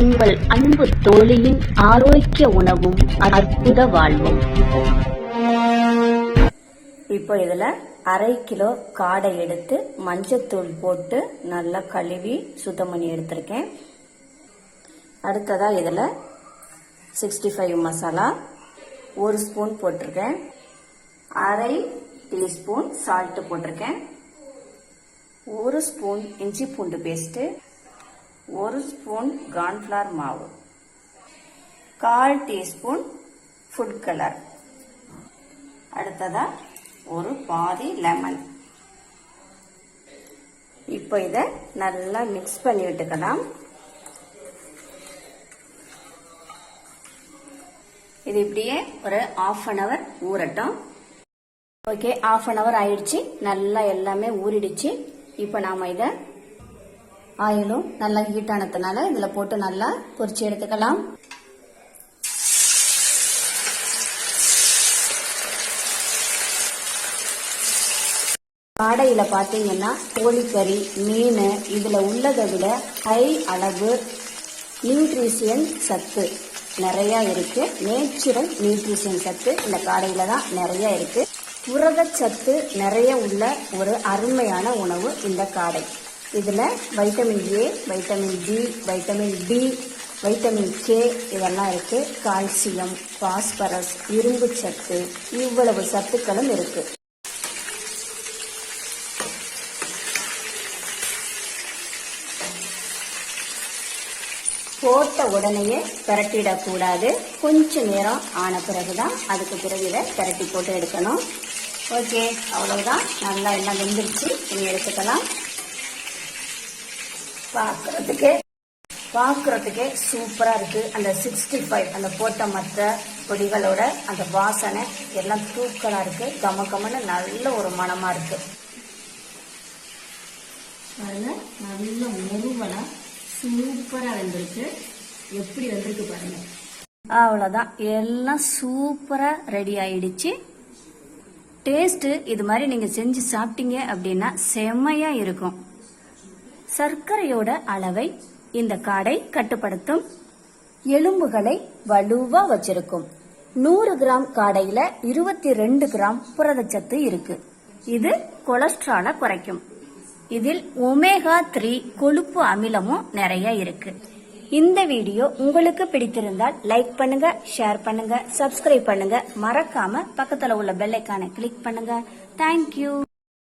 உங்கள் அன்பு தோழியின் ஆரோக்கிய உணவும் அற்புத வாழ்வும். இப்போ இதுல 1/2 கிலோ காடை எடுத்து மஞ்சத்தூள் போட்டு நல்லா கழுவி சுத்தம் பண்ணி எடுத்திருக்கேன். அடுத்ததா இதுல 65 மசாலா 1 ஸ்பூன் போட்டிருக்கேன். 1/2 டீஸ்பூன் சால்ட் போட்டிருக்கேன். 1 ஸ்பூன் இஞ்சி பூண்டு பேஸ்ட், 1 ஸ்பூன் கார்ன்ஃபிளவர் மாவு, 1/4 டீஸ்பூன் ஃபுட் கலர், அடுத்ததா ஒரு பாதி லெமன். இப்போ இதை நல்லா மிக்ஸ் பண்ணி விட்டுக்கலாம். இது இப்படியே ஒரு 1/2 அன் அவர் ஊறட்டும். ஓகே, 1/2 அன் அவர் ஆயிடுச்சு. நல்லா எல்லாமே ஊறிடுச்சு. இப்போ நாம இதை ஆயிலும் நல்லா ஹீட் ஆனதுனால இதுல போட்டு நல்லா பொரிச்சு எடுத்துக்கலாம். காடையில பாத்தீங்கன்னா கோழிக்கறி, மீன் இதுல உள்ளதை விட ஹை அளவு நியூட்ரிஷியன் சத்து நிறைய இருக்கு. நேச்சுரல் நியூட்ரிஷியன் சத்து இந்த காடையில தான் நிறைய இருக்கு. புரதச்சத்து நிறைய உள்ள ஒரு அருமையான உணவு இந்த காடை. இதுல vitamin A, vitamin D, vitamin D, vitamin K இதெல்லாம் இருக்கு. கால்சியம், பாஸ்பரஸ், இரும்பு சத்து இவ்வளவு சத்துக்களும் இருக்கு. போட்ட உடனேயே பிரட்டிடக்கூடாது. கொஞ்ச நேரம் ஆன பிறகுதான் அதுக்கு பிறகு இதை பிரட்டி போட்டு எடுக்கணும். ஓகே, அவ்வளவுதான். நல்லா எல்லாம் வெந்துருச்சு. இனி எடுத்துக்கலாம். பார்க்கறதுக்கே சூப்பரா இருக்கு. அந்த 65 அந்த போட்ட மற்ற பொடிகளோட அந்த வாசனை எல்லாம் தூக்கலா இருக்கு. கமகமன்னு நல்ல ஒரு மணமா இருக்கு. நல்ல முருவலா சூப்பரா வெந்திருக்கு. எப்படி வந்திருக்கு பாருங்க. அவ்வளவுதான், எல்லாம் சூப்பரா ரெடி ஆயிடுச்சு. டேஸ்ட் இது மாதிரி நீங்க செஞ்சு சாப்பிட்டீங்க அப்படின்னா செம்மையா இருக்கும். சர்க்கரையோட அளவை இந்த காடை கட்டுப்படுத்தும். எலும்புகளை வலுவா வச்சிருக்கும். 100 கிராம் காடையில 22 கிராம் புரதச்சத்து இருக்கு. இது கொலஸ்ட்ராலை குறைக்கும். இதில் ஒமேகா 3 கொழுப்பு அமிலமும் நிறைய இருக்கு. இந்த வீடியோ உங்களுக்கு பிடித்திருந்தால் லைக் பண்ணுங்க, ஷேர் பண்ணுங்க, சப்ஸ்கிரைப் பண்ணுங்க. மறக்காம பக்கத்துல உள்ள பெல் ஐகானை கிளிக் பண்ணுங்க. தேங்க்யூ.